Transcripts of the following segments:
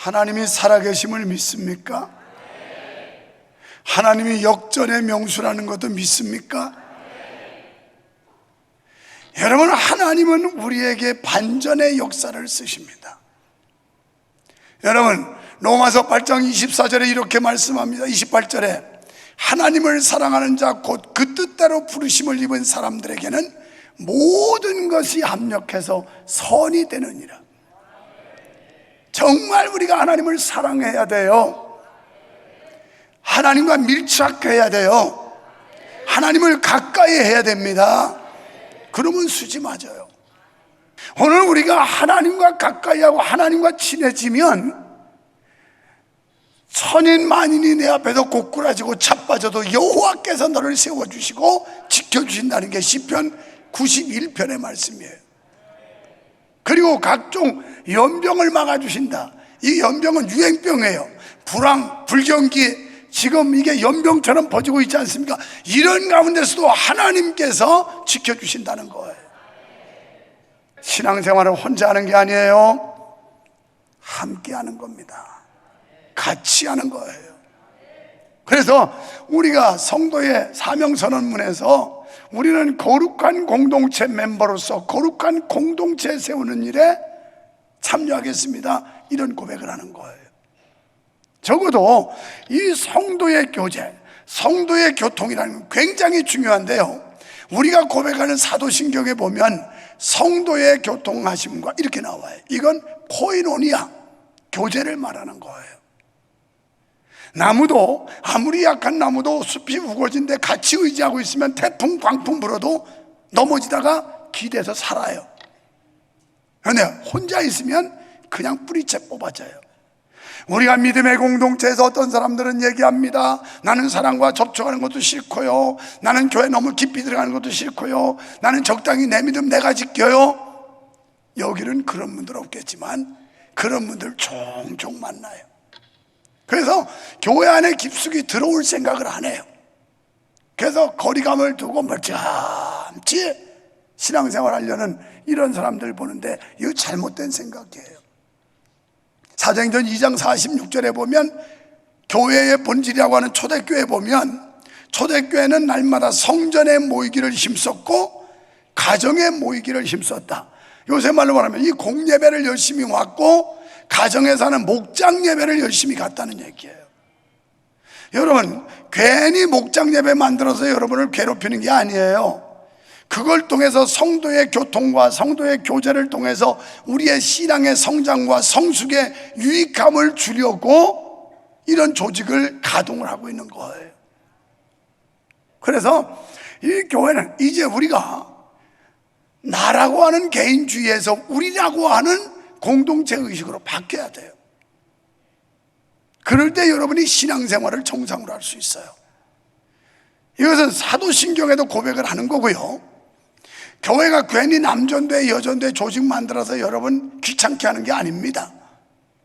하나님이 살아계심을 믿습니까? 하나님이 역전의 명수라는 것도 믿습니까? 여러분, 하나님은 우리에게 반전의 역사를 쓰십니다. 여러분, 로마서 8장 24절에 이렇게 말씀합니다. 28절에 하나님을 사랑하는 자 곧 그 뜻대로 부르심을 입은 사람들에게는 모든 것이 합력해서 선이 되느니라. 정말 우리가 하나님을 사랑해야 돼요. 하나님과 밀착해야 돼요. 하나님을 가까이 해야 됩니다. 그러면 수지 맞아요. 오늘 우리가 하나님과 가까이하고 하나님과 친해지면 천인 만인이 내 앞에서 고꾸라지고 차빠져도 여호와께서 너를 세워주시고 지켜주신다는 게 시편 91편의 말씀이에요. 그리고 각종 연병을 막아주신다. 이 연병은 유행병이에요. 불황, 불경기, 지금 이게 연병처럼 퍼지고 있지 않습니까? 이런 가운데서도 하나님께서 지켜주신다는 거예요. 신앙생활을 혼자 하는 게 아니에요. 함께 하는 겁니다. 같이 하는 거예요. 그래서 우리가 성도의 사명선언문에서 우리는 거룩한 공동체 멤버로서 거룩한 공동체 세우는 일에 참여하겠습니다, 이런 고백을 하는 거예요. 적어도 이 성도의 교제, 성도의 교통이라는 건 굉장히 중요한데요, 우리가 고백하는 사도신경에 보면 성도의 교통하심과 이렇게 나와요. 이건 코이노니아, 교제를 말하는 거예요. 나무도 아무리 약한 나무도 숲이 우거진데 같이 의지하고 있으면 태풍 광풍 불어도 넘어지다가 기대서 살아요. 그런데 혼자 있으면 그냥 뿌리채 뽑아져요. 우리가 믿음의 공동체에서 어떤 사람들은 얘기합니다. 나는 사람과 접촉하는 것도 싫고요, 나는 교회 너무 깊이 들어가는 것도 싫고요, 나는 적당히 내 믿음 내가 지켜요. 여기는 그런 분들 없겠지만 그런 분들 종종 만나요. 그래서 교회 안에 깊숙이 들어올 생각을 안 해요. 그래서 거리감을 두고 멀찌감치 신앙생활 하려는 이런 사람들 보는데 이거 잘못된 생각이에요. 사도행전 2장 46절에 보면 교회의 본질이라고 하는 초대교회 보면 초대교회는 날마다 성전에 모이기를 힘썼고 가정에 모이기를 힘썼다. 요새 말로 말하면 이 공예배를 열심히 왔고 가정에서 하는 목장 예배를 열심히 갔다는 얘기예요. 여러분, 괜히 목장 예배 만들어서 여러분을 괴롭히는 게 아니에요. 그걸 통해서 성도의 교통과 성도의 교제를 통해서 우리의 신앙의 성장과 성숙의 유익함을 주려고 이런 조직을 가동을 하고 있는 거예요. 그래서 이 교회는 이제 우리가 나라고 하는 개인주의에서 우리라고 하는 공동체 의식으로 바뀌어야 돼요. 그럴 때 여러분이 신앙생활을 정상으로 할 수 있어요. 이것은 사도신경에도 고백을 하는 거고요, 교회가 괜히 남전대 여전대 조직 만들어서 여러분 귀찮게 하는 게 아닙니다.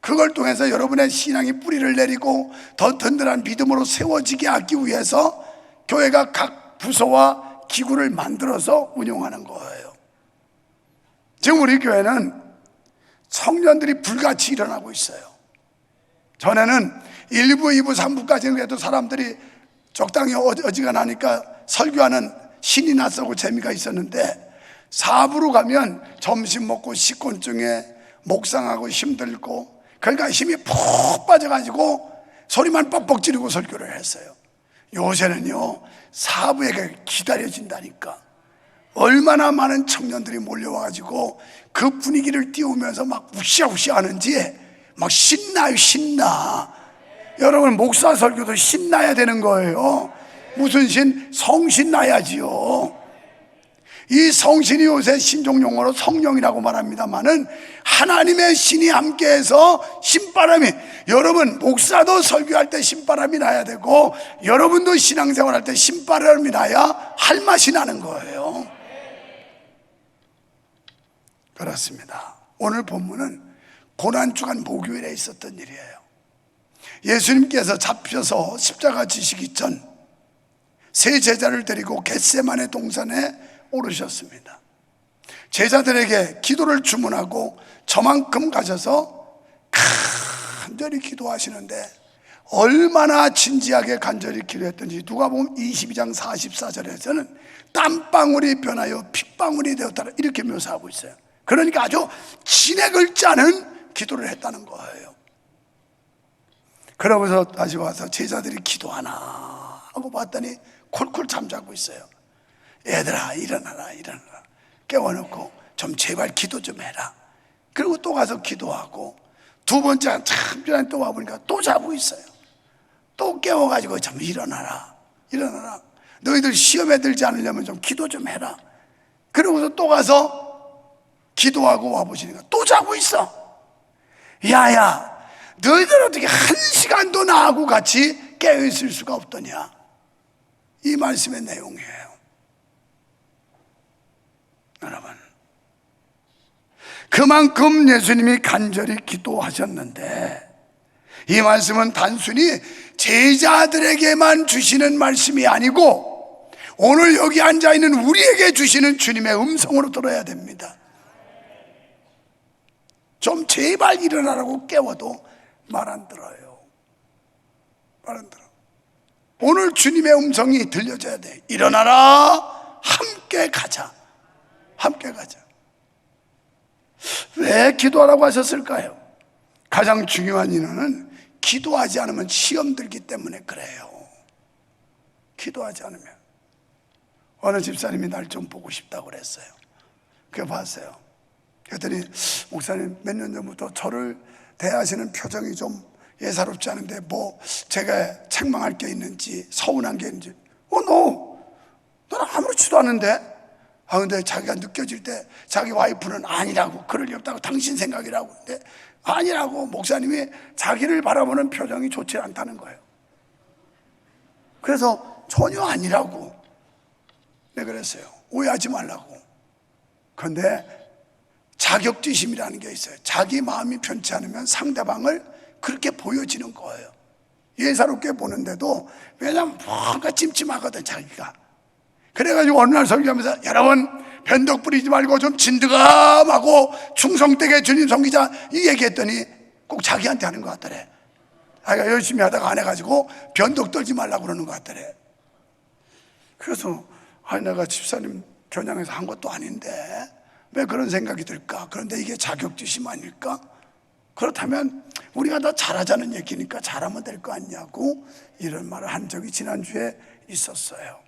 그걸 통해서 여러분의 신앙이 뿌리를 내리고 더 든든한 믿음으로 세워지게 하기 위해서 교회가 각 부서와 기구를 만들어서 운영하는 거예요. 지금 우리 교회는 청년들이 불같이 일어나고 있어요. 전에는 1부, 2부, 3부까지는 해도 사람들이 적당히 어지간하니까 설교하는 신이 낯서고 재미가 있었는데 4부로 가면 점심 먹고 식곤증에 목상하고 힘들고, 그러니까 힘이 푹 빠져가지고 소리만 뻑뻑 지르고 설교를 했어요. 요새는요 4부에게 기다려진다니까. 얼마나 많은 청년들이 몰려와가지고 그 분위기를 띄우면서 막 우시아우시 하는지 막 신나요, 신나. 여러분, 목사 설교도 신나야 되는 거예요. 무슨 신? 성신 나야지요. 이 성신이 요새 신종용어로 성령이라고 말합니다만은 하나님의 신이 함께해서 신바람이, 여러분 목사도 설교할 때 신바람이 나야 되고 여러분도 신앙생활 할 때 신바람이 나야 할 맛이 나는 거예요. 그렇습니다. 오늘 본문은 고난주간 목요일에 있었던 일이에요. 예수님께서 잡혀서 십자가 지시기 전 세 제자를 데리고 겟세마네 동산에 오르셨습니다. 제자들에게 기도를 주문하고 저만큼 가셔서 큰 간절히 기도하시는데 얼마나 진지하게 간절히 기도했던지 누가복음 22장 44절에서는 땀방울이 변하여 핏방울이 되었다 이렇게 묘사하고 있어요. 그러니까 아주 진액을 짜는 기도를 했다는 거예요. 그러고서 다시 와서 제자들이 기도하나 하고 봤더니 콜콜 잠자고 있어요. 얘들아 일어나라 일어나라 깨워놓고 좀 제발 기도 좀 해라. 그리고 또 가서 기도하고 두 번째 한참 전에 또 와보니까 또 자고 있어요. 또 깨워가지고 좀 일어나라 일어나라 너희들 시험에 들지 않으려면 좀 기도 좀 해라. 그러고서 또 가서 기도하고 와보시니까 또 자고 있어. 야야 너희들 어떻게 한 시간도 나하고 같이 깨어있을 수가 없더냐. 이 말씀의 내용이에요. 여러분 그만큼 예수님이 간절히 기도하셨는데 이 말씀은 단순히 제자들에게만 주시는 말씀이 아니고 오늘 여기 앉아있는 우리에게 주시는 주님의 음성으로 들어야 됩니다. 좀 제발 일어나라고 깨워도 말 안 들어요. 말 안 들어. 오늘 주님의 음성이 들려줘야 돼. 일어나라 함께 가자. 함께 가자. 왜 기도하라고 하셨을까요? 가장 중요한 이유는 기도하지 않으면 시험 들기 때문에 그래요. 기도하지 않으면. 어느 집사님이 날 좀 보고 싶다고 그랬어요. 그거 봤어요. 그랬더니 목사님 몇 년 전부터 저를 대하시는 표정이 좀 예사롭지 않은데 뭐 제가 책망할 게 있는지 서운한 게 있는지 너는 아무렇지도 않은데. 근데 자기가 느껴질 때 자기 와이프는 아니라고 그럴 리 없다고 당신 생각이라고. 근데 아니라고 목사님이 자기를 바라보는 표정이 좋지 않다는 거예요. 그래서 전혀 아니라고 내가 그랬어요. 오해하지 말라고. 그런데 자격지심이라는 게 있어요. 자기 마음이 편치 않으면 상대방을 그렇게 보여지는 거예요. 예사롭게 보는데도 왜냐하면 뭔가 찜찜하거든 자기가. 그래가지고 어느 날 설교하면서 여러분 변덕 부리지 말고 좀 진드감하고 충성되게 주님 섬기자 이 얘기했더니 꼭 자기한테 하는 것 같더래. 자기가 열심히 하다가 안 해가지고 변덕 떨지 말라고 그러는 것 같더래. 그래서 내가 집사님 겨냥해서 한 것도 아닌데 왜 그런 생각이 들까? 그런데 이게 자격지심 아닐까? 그렇다면 우리가 다 잘하자는 얘기니까 잘하면 될 거 아니냐고 이런 말을 한 적이 지난주에 있었어요.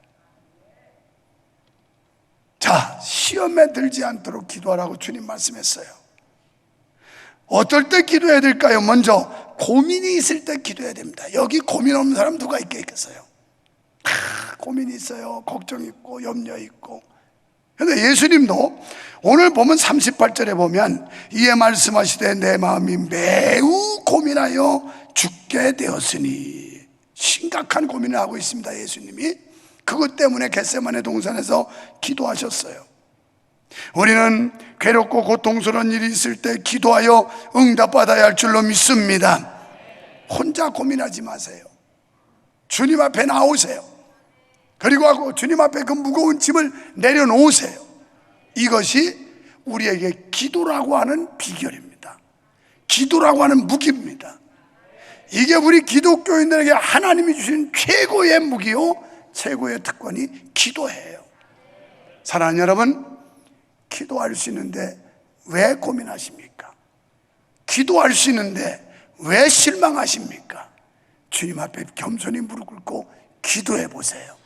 자, 시험에 들지 않도록 기도하라고 주님 말씀했어요. 어떨 때 기도해야 될까요? 먼저 고민이 있을 때 기도해야 됩니다. 여기 고민 없는 사람 누가 있겠어요? 고민이 있어요. 걱정 있고 염려 있고. 그런데 예수님도 오늘 보면 38절에 보면 이에 말씀하시되 내 마음이 매우 고민하여 죽게 되었으니 심각한 고민을 하고 있습니다. 예수님이 그것 때문에 겟세마네 동산에서 기도하셨어요. 우리는 괴롭고 고통스러운 일이 있을 때 기도하여 응답받아야 할 줄로 믿습니다. 혼자 고민하지 마세요. 주님 앞에 나오세요. 그리고 주님 앞에 그 무거운 짐을 내려놓으세요. 이것이 우리에게 기도라고 하는 비결입니다. 기도라고 하는 무기입니다. 이게 우리 기독교인들에게 하나님이 주신 최고의 무기요 최고의 특권이 기도예요. 사랑하는 여러분, 기도할 수 있는데 왜 고민하십니까? 기도할 수 있는데 왜 실망하십니까? 주님 앞에 겸손히 무릎 꿇고 기도해 보세요.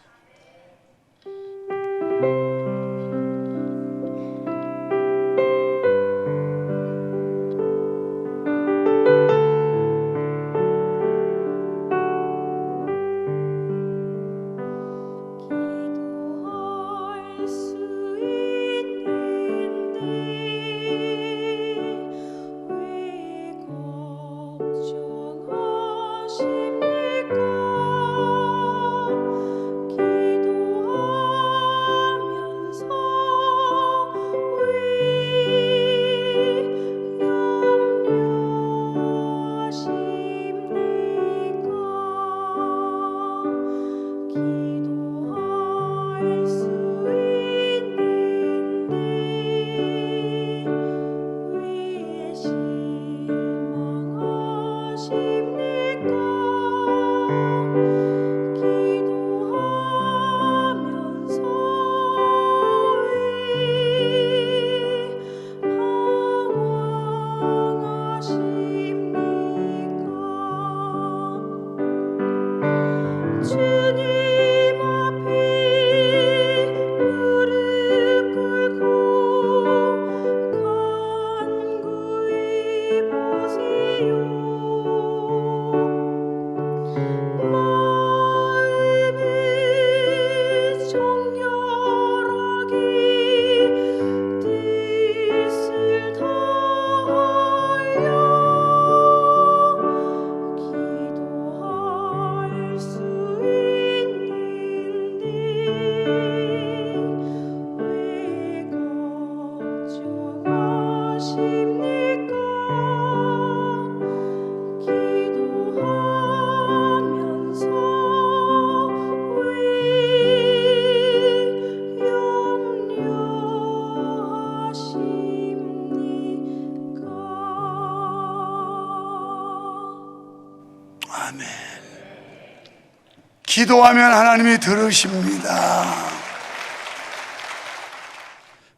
기도하면 하나님이 들으십니다.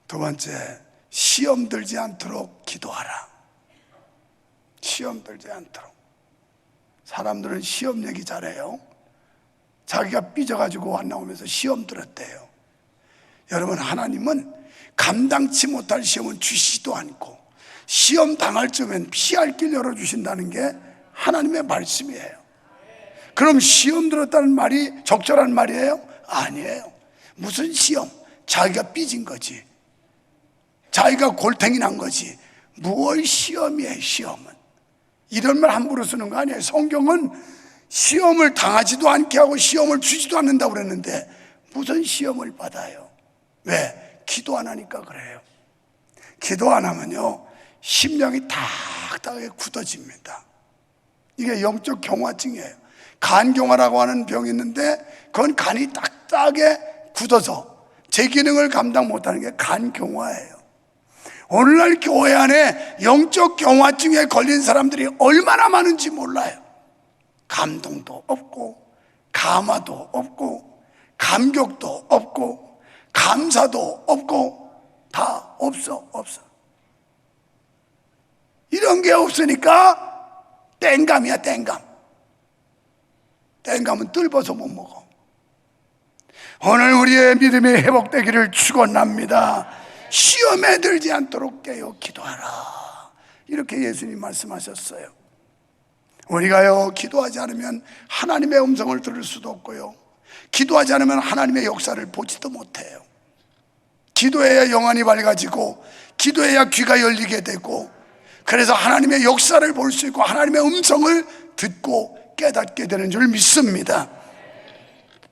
두 번째, 시험 들지 않도록 기도하라. 시험 들지 않도록. 사람들은 시험 얘기 잘해요. 자기가 삐져가지고 안 나오면서 시험 들었대요. 여러분, 하나님은 감당치 못할 시험은 주시지도 않고 시험 당할 쯤엔 피할 길 열어주신다는 게 하나님의 말씀이에요. 그럼 시험 들었다는 말이 적절한 말이에요? 아니에요. 무슨 시험? 자기가 삐진 거지. 자기가 골탱이 난 거지. 무얼 시험이에요, 시험은. 이런 말 함부로 쓰는 거 아니에요. 성경은 시험을 당하지도 않게 하고 시험을 주지도 않는다고 그랬는데 무슨 시험을 받아요? 왜? 기도 안 하니까 그래요. 기도 안 하면요, 심령이 딱딱하게 굳어집니다. 이게 영적 경화증이에요. 간경화라고 하는 병이 있는데 그건 간이 딱딱하게 굳어서 제 기능을 감당 못하는 게 간경화예요. 오늘날 교회 안에 영적 경화증에 걸린 사람들이 얼마나 많은지 몰라요. 감동도 없고 감화도 없고 감격도 없고 감사도 없고 다 없어. 이런 게 없으니까 땡감이야, 땡감. 땡감은 뜰버서 못 먹어. 오늘 우리의 믿음이 회복되기를 축원합니다. 시험에 들지 않도록 깨어 기도하라. 이렇게 예수님 말씀하셨어요. 우리가요, 기도하지 않으면 하나님의 음성을 들을 수도 없고요, 기도하지 않으면 하나님의 역사를 보지도 못해요. 기도해야 영안이 밝아지고 기도해야 귀가 열리게 되고, 그래서 하나님의 역사를 볼 수 있고 하나님의 음성을 듣고 깨닫게 되는 줄 믿습니다.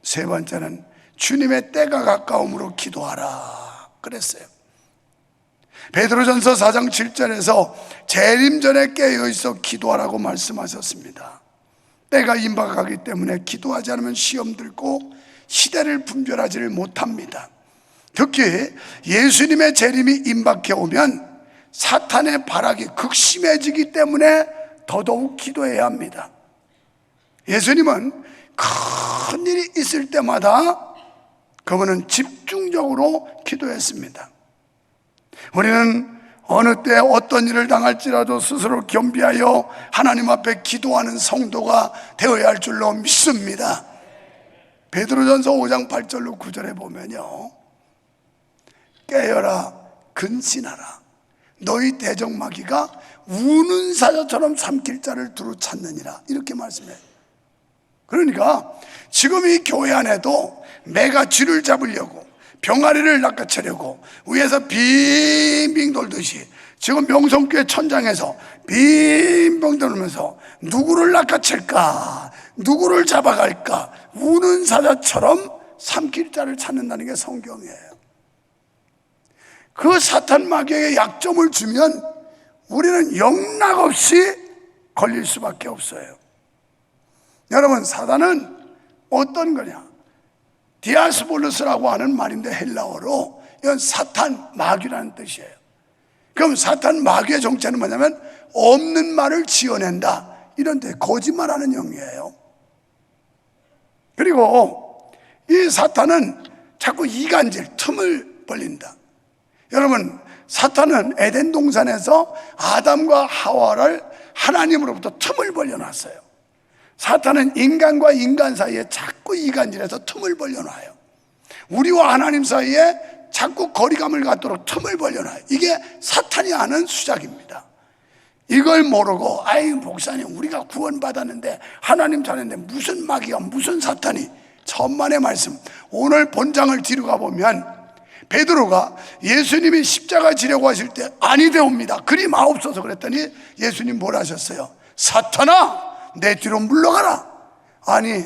세 번째는 주님의 때가 가까움으로 기도하라 그랬어요. 베드로전서 4장 7절에서 재림 전에 깨어있어 기도하라고 말씀하셨습니다. 때가 임박하기 때문에 기도하지 않으면 시험 들고 시대를 분별하지를 못합니다. 특히 예수님의 재림이 임박해 오면 사탄의 발악이 극심해지기 때문에 더더욱 기도해야 합니다. 예수님은 큰 일이 있을 때마다 그분은 집중적으로 기도했습니다. 우리는 어느 때 어떤 일을 당할지라도 스스로 겸비하여 하나님 앞에 기도하는 성도가 되어야 할 줄로 믿습니다. 베드로전서 5장 8절로 9절에 보면요, 깨어라 근신하라 너희 대적마귀가 우는 사자처럼 삼킬 자를 두루 찾느니라, 이렇게 말씀해요. 그러니까 지금 이 교회 안에도 매가 쥐를 잡으려고 병아리를 낚아채려고 위에서 빙빙 돌듯이 지금 명성교회 천장에서 빙빙 돌면서 누구를 낚아챌까, 누구를 잡아갈까 우는 사자처럼 삼킬 자를 찾는다는 게 성경이에요. 그 사탄 마귀에게 약점을 주면 우리는 영락없이 걸릴 수밖에 없어요. 여러분, 사단은 어떤 거냐? 디아스폴로스라고 하는 말인데 헬라어로 이건 사탄 마귀라는 뜻이에요. 그럼 사탄 마귀의 정체는 뭐냐면 없는 말을 지어낸다, 이런 데 거짓말하는 영이에요. 그리고 이 사탄은 자꾸 이간질, 틈을 벌린다. 여러분, 사탄은 에덴 동산에서 아담과 하와를 하나님으로부터 틈을 벌려놨어요. 사탄은 인간과 인간 사이에 자꾸 이간질해서 틈을 벌려놔요. 우리와 하나님 사이에 자꾸 거리감을 갖도록 틈을 벌려놔요. 이게 사탄이 하는 수작입니다. 이걸 모르고 아이 목사님 우리가 구원받았는데 하나님 자는데 무슨 마귀가 무슨 사탄이, 천만의 말씀. 오늘 본장을 뒤로 가보면 베드로가 예수님이 십자가 지려고 하실 때 아니되옵니다, 그리 마옵소서 그랬더니 예수님 뭘 하셨어요? 사탄아 내 뒤로 물러가라. 아니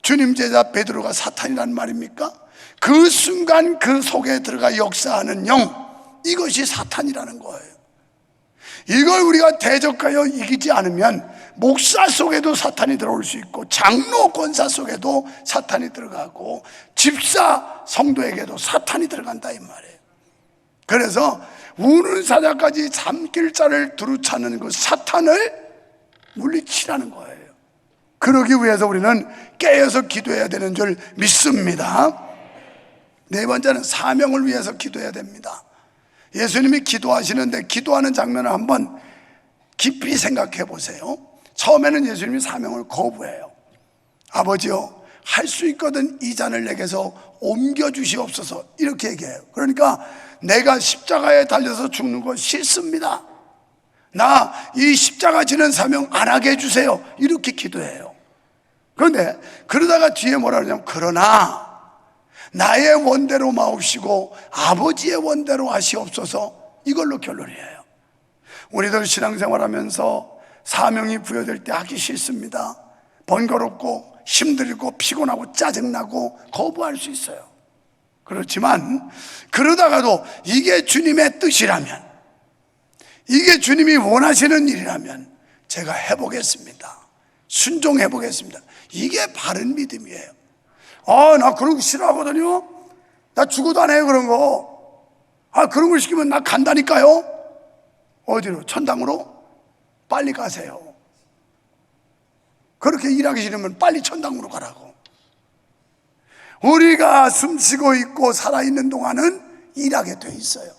주님 제자 베드로가 사탄이란 말입니까? 그 순간 그 속에 들어가 역사하는 영, 이것이 사탄이라는 거예요. 이걸 우리가 대적하여 이기지 않으면 목사 속에도 사탄이 들어올 수 있고 장로 권사 속에도 사탄이 들어가고 집사 성도에게도 사탄이 들어간다 이 말이에요. 그래서 우는 사자까지 잠길자를 두루차는 그 사탄을 물리치라는 거예요. 그러기 위해서 우리는 깨어서 기도해야 되는 줄 믿습니다. 네 번째는 사명을 위해서 기도해야 됩니다. 예수님이 기도하시는데 기도하는 장면을 한번 깊이 생각해 보세요. 처음에는 예수님이 사명을 거부해요. 아버지요, 할 수 있거든 이 잔을 내게서 옮겨주시옵소서, 이렇게 얘기해요. 그러니까 내가 십자가에 달려서 죽는 거 싫습니다, 나 이 십자가 지는 사명 안 하게 해주세요, 이렇게 기도해요. 그런데 그러다가 뒤에 뭐라 그러냐면 그러나 나의 원대로 마옵시고 아버지의 원대로 하시옵소서, 이걸로 결론이에요. 우리들 신앙생활하면서 사명이 부여될 때 하기 싫습니다. 번거롭고 힘들고 피곤하고 짜증나고 거부할 수 있어요. 그렇지만 그러다가도 이게 주님의 뜻이라면, 이게 주님이 원하시는 일이라면 제가 해보겠습니다, 순종해보겠습니다, 이게 바른 믿음이에요. 나 그런 거 싫어하거든요. 나 죽어도 안 해요 그런 거. 그런 걸 시키면 나 간다니까요. 어디로? 천당으로? 빨리 가세요. 그렇게 일하기 싫으면 빨리 천당으로 가라고. 우리가 숨쉬고 있고 살아있는 동안은 일하게 돼 있어요.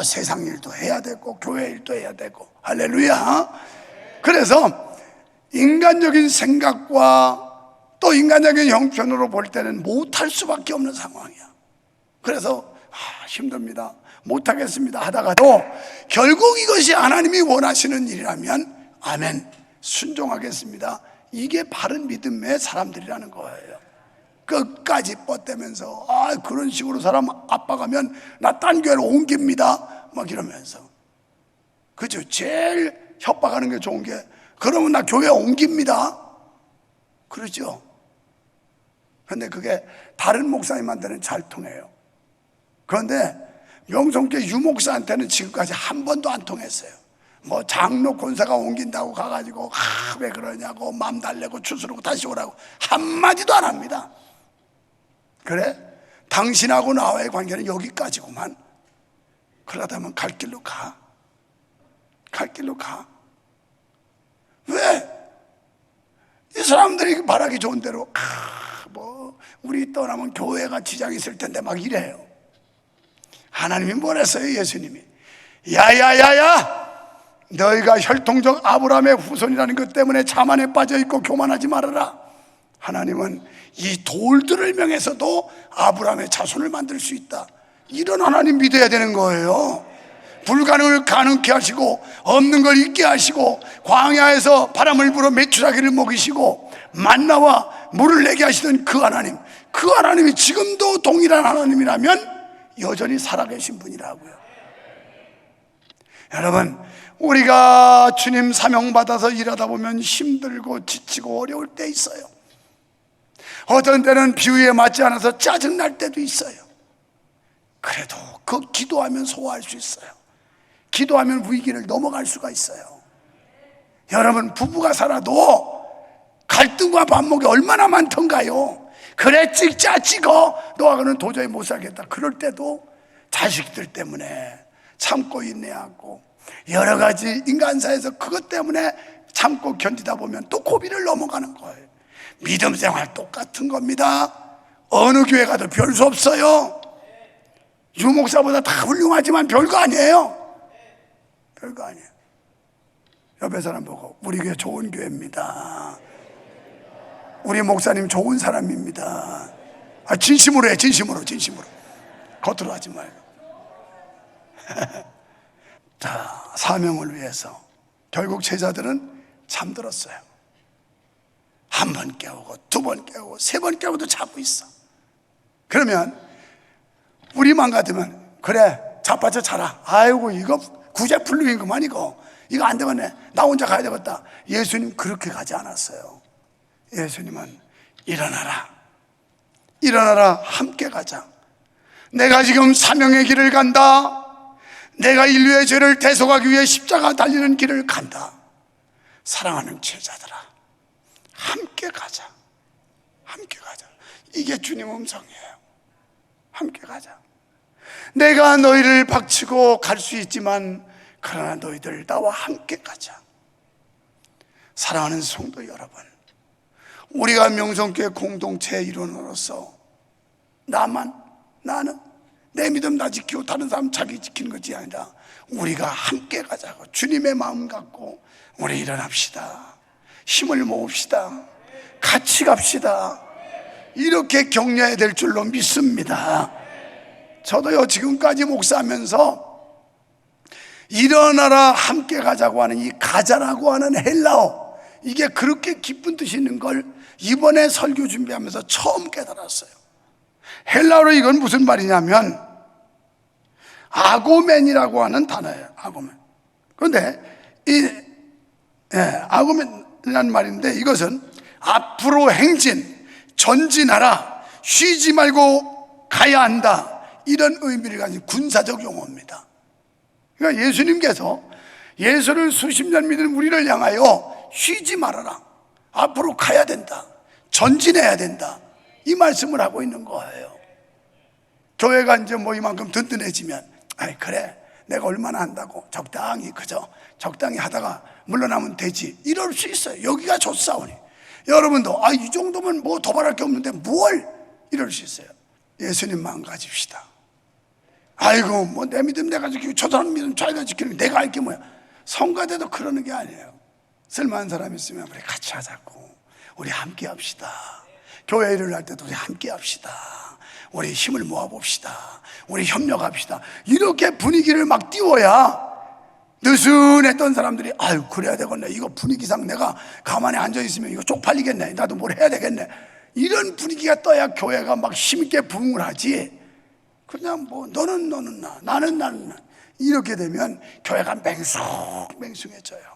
세상 일도 해야 되고 교회 일도 해야 되고. 할렐루야. 그래서 인간적인 생각과 또 인간적인 형편으로 볼 때는 못할 수밖에 없는 상황이야. 그래서 힘듭니다, 못하겠습니다 하다가도 결국 이것이 하나님이 원하시는 일이라면 아멘, 순종하겠습니다, 이게 바른 믿음의 사람들이라는 거예요. 끝까지 뻗대면서 그런 식으로 사람 압박하면 나 딴 교회로 옮깁니다 막 이러면서, 그죠? 제일 협박하는 게 좋은 게 그러면 나 교회 옮깁니다 그러죠. 그런데 그게 다른 목사님한테는 잘 통해요. 그런데 명성교회 유목사한테는 지금까지 한 번도 안 통했어요. 장로 권사가 옮긴다고 가가지고 왜 그러냐고 맘 달래고 추스르고 다시 오라고 한마디도 안 합니다. 그래? 당신하고 나와의 관계는 여기까지구만. 그러다면 갈 길로 가. 갈 길로 가. 왜? 이 사람들이 말하기 좋은 대로 우리 떠나면 교회가 지장이 있을 텐데 막 이래요. 하나님이 뭘 했어요? 예수님이 야야야야, 너희가 혈통적 아브라함의 후손이라는 것 때문에 자만에 빠져있고 교만하지 말아라. 하나님은 이 돌들을 명해서도 아브라함의 자손을 만들 수 있다, 이런 하나님 믿어야 되는 거예요. 불가능을 가능케 하시고 없는 걸 있게 하시고 광야에서 바람을 불어 메추라기를 먹이시고 만나와 물을 내게 하시던 그 하나님, 그 하나님이 지금도 동일한 하나님이라면 여전히 살아계신 분이라고요. 여러분, 우리가 주님 사명받아서 일하다 보면 힘들고 지치고 어려울 때 있어요. 어떤 때는 비유에 맞지 않아서 짜증날 때도 있어요. 그래도 그 기도하면 소화할 수 있어요. 기도하면 위기를 넘어갈 수가 있어요. 여러분, 부부가 살아도 갈등과 반목이 얼마나 많던가요? 그래 찍자 찍어, 너하고는 도저히 못 살겠다. 그럴 때도 자식들 때문에 참고 인내하고 여러 가지 인간사에서 그것 때문에 참고 견디다 보면 또 고비를 넘어가는 거예요. 믿음 생활 똑같은 겁니다. 어느 교회 가도 별 수 없어요. 유목사보다 다 훌륭하지만 별거 아니에요. 별거 아니에요. 옆에 사람 보고 우리 교회 좋은 교회입니다. 우리 목사님 좋은 사람입니다. 진심으로 해. 진심으로 겉으로 하지 말고. 자, 사명을 위해서 결국 제자들은 잠들었어요. 한 번 깨우고 두 번 깨우고 세 번 깨우고도 자고 있어. 그러면 우리만 같으면 그래 자빠져 자라. 아이고 이거 구제불능인 것만 이거 안 되겠네. 나 혼자 가야 되겠다. 예수님 그렇게 가지 않았어요. 예수님은 일어나라 함께 가자. 내가 지금 사명의 길을 간다. 내가 인류의 죄를 대속하기 위해 십자가 달리는 길을 간다. 사랑하는 제자들아 함께 가자. 이게 주님 음성이에요. 함께 가자. 내가 너희를 박치고 갈 수 있지만 그러나 너희들 나와 함께 가자. 사랑하는 성도 여러분, 우리가 명성교회 공동체의 일원으로서 나는 내 믿음 나 지키고 다른 사람 자기 지키는 것이 아니라 우리가 함께 가자고 주님의 마음 갖고 우리 일어납시다. 힘을 모읍시다. 같이 갑시다. 이렇게 격려해야 될 줄로 믿습니다. 저도요 지금까지 목사하면서 일어나라 함께 가자고 하는 이 가자라고 하는 헬라어, 이게 그렇게 깊은 뜻이 있는 걸 이번에 설교 준비하면서 처음 깨달았어요. 헬라어로 이건 무슨 말이냐면 아고멘이라고 하는 단어예요. 아고멘. 그런데 아고멘이라는 말인데 이것은 앞으로 행진, 전진하라, 쉬지 말고 가야 한다, 이런 의미를 가진 군사적 용어입니다. 그러니까 예수님께서 예수를 수십 년 믿은 우리를 향하여 쉬지 말아라, 앞으로 가야 된다, 전진해야 된다, 이 말씀을 하고 있는 거예요. 교회가 이제 뭐 이만큼 든든해지면 아이 그래 내가 얼마나 한다고 적당히 그저 적당히 하다가 물러나면 되지, 이럴 수 있어요. 여기가 좋사오니 여러분도 이 정도면 뭐 더 바랄 게 없는데 뭘, 이럴 수 있어요. 예수님 마음 가집시다. 아이고 뭐 내 믿음 내가 지키고 저 사람 믿음 자기가 지키는 게 내가 알 게 뭐야. 성가대도 그러는 게 아니에요. 쓸만한 사람 있으면 우리 같이 하자고, 우리 함께 합시다. 교회 일을 할 때도 우리 함께 합시다. 우리 힘을 모아봅시다. 우리 협력합시다. 이렇게 분위기를 막 띄워야 느슨했던 사람들이 아유 그래야 되겠네, 이거 분위기상 내가 가만히 앉아있으면 이거 쪽팔리겠네, 나도 뭘 해야 되겠네, 이런 분위기가 떠야 교회가 막 힘있게 부흥을 하지. 그냥 뭐 너는 나, 나는 나, 이렇게 되면 교회가 맹숭해져요.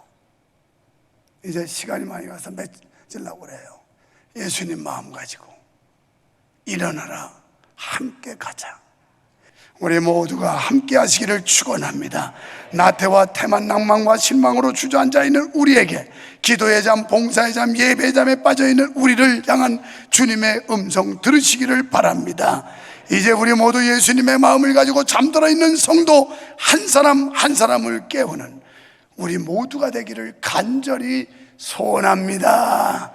이제 시간이 많이 가서 맺으려고 그래요. 예수님 마음 가지고 일어나라, 함께 가자. 우리 모두가 함께 하시기를 축원합니다. 나태와 태만, 낭만과 실망으로 주저앉아 있는 우리에게, 기도의 잠, 봉사의 잠, 예배의 잠에 빠져있는 우리를 향한 주님의 음성 들으시기를 바랍니다. 이제 우리 모두 예수님의 마음을 가지고 잠들어 있는 성도 한 사람 한 사람을 깨우는 우리 모두가 되기를 간절히 소원합니다.